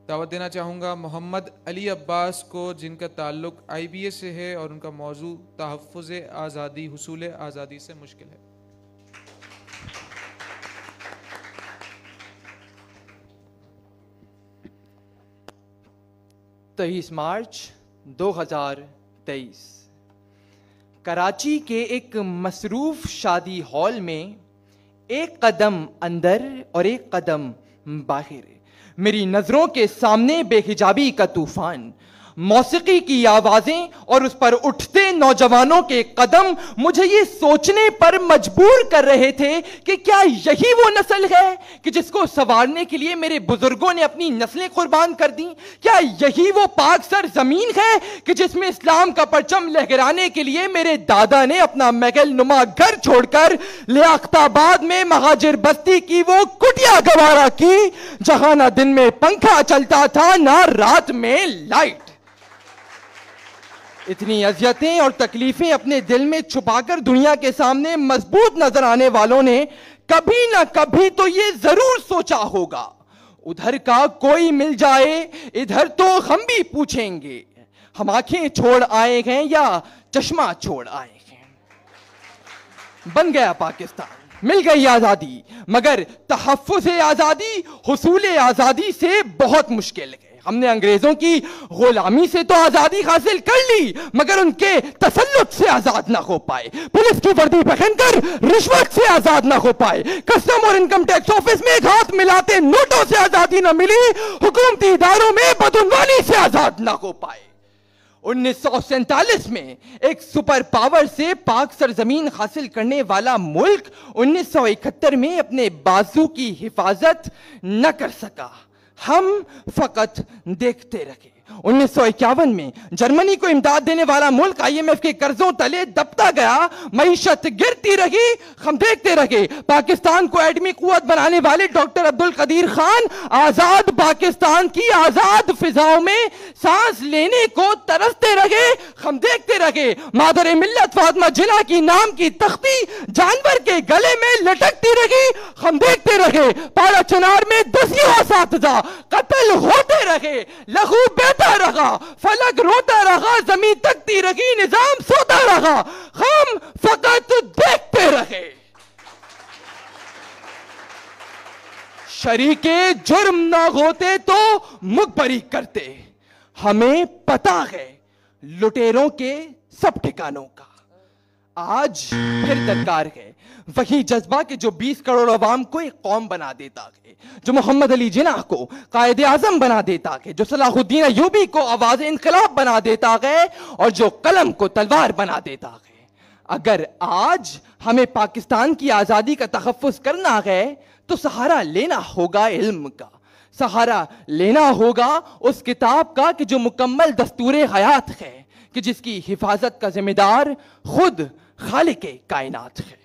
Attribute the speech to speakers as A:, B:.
A: دعوت دینا چاہوں گا محمد علی عباس کو، جن کا تعلق IBA سے ہے اور ان کا موضوع تحفظ آزادی، حصول آزادی سے مشکل ہے۔
B: 23 مارچ 2023 کراچی کے ایک مصروف شادی ہال میں ایک قدم اندر اور ایک قدم باہر، میری نظروں کے سامنے بے حجابی کا طوفان، موسیقی کی آوازیں اور اس پر اٹھتے نوجوانوں کے قدم مجھے یہ سوچنے پر مجبور کر رہے تھے کہ کیا یہی وہ نسل ہے کہ جس کو سنوارنے کے لیے میرے بزرگوں نے اپنی نسلیں قربان کر دیں؟ کیا یہی وہ پاک سر زمین ہے کہ جس میں اسلام کا پرچم لہرانے کے لیے میرے دادا نے اپنا محل نما گھر چھوڑ کر لیاقت آباد میں مہاجر بستی کی وہ کٹیا گوارا کی جہاں نہ دن میں پنکھا چلتا تھا نہ رات میں لائٹ؟ اتنی اذیتیں اور تکلیفیں اپنے دل میں چھپا کر دنیا کے سامنے مضبوط نظر آنے والوں نے کبھی نہ کبھی تو یہ ضرور سوچا ہوگا، ادھر کا کوئی مل جائے ادھر تو ہم بھی پوچھیں گے، ہم آنکھیں چھوڑ آئے ہیں یا چشمہ چھوڑ آئے ہیں۔ بن گیا پاکستان، مل گئی آزادی، مگر تحفظ آزادی، حصول آزادی سے بہت مشکل ہے۔ ہم نے انگریزوں کی غلامی سے تو آزادی حاصل کر لی مگر ان کے تسلط سے آزاد نہ ہو پائے، پولیس کی وردی پہن کر رشوت سے آزاد نہ ہو پائے، کسٹم اور انکم ٹیکس آفس میں ایک ہاتھ ملاتے نوٹوں سے آزادی نہ ملی، حکومتی اداروں میں بدعنوانی سے آزاد نہ ہو پائے۔ 1947 میں ایک سپر پاور سے پاک سرزمین حاصل کرنے والا ملک 1971 میں اپنے بازو کی حفاظت نہ کر سکا، ہم فقط دیکھتے رہے۔ 1951 میں جرمنی کو امداد دینے والا ملک IMF کے قرضوں تلے دبتا گیا، معیشت گرتی رہی، ہم دیکھتے رہے۔ پاکستان کو ایٹمی قوت بنانے والے ڈاکٹر عبدالقدیر خان آزاد پاکستان کی آزاد فضاؤں میں سانس لینے کو ترستے رہے، ہم دیکھتے رہے۔ مادر ملت فاطمہ جناح کی نام کی تختی جانور کے گلے میں لٹکتی رہی، ہم دیکھتے رہے۔ پارا چنار میں 10 اساتذہ قتل ہوتے رہے، لہو بہتا رہا، فلک روتا رہا، زمین تکتی رہی، نظام سوتا رہا، ہم فقط دیکھتے رہے۔ شریکے جرم نہ ہوتے تو مخبری کرتے، ہمیں پتا ہے لٹیروں کے سب ٹھکانوں کا۔ آج پھر درکار ہے وہی جذبہ کہ جو 20 کروڑ عوام کو ایک قوم بنا دیتا ہے، جو محمد علی جناح کو قائد اعظم بنا دیتا ہے، جو صلاح الدین ایوبی کو آواز انقلاب بنا دیتا ہے اور جو قلم کو تلوار بنا دیتا ہے۔ اگر آج ہمیں پاکستان کی آزادی کا تحفظ کرنا ہے تو سہارا لینا ہوگا علم کا، سہارا لینا ہوگا اس کتاب کا کہ جو مکمل دستور حیات ہے، کہ جس کی حفاظت کا ذمہ دار خود خالق کائنات ہے۔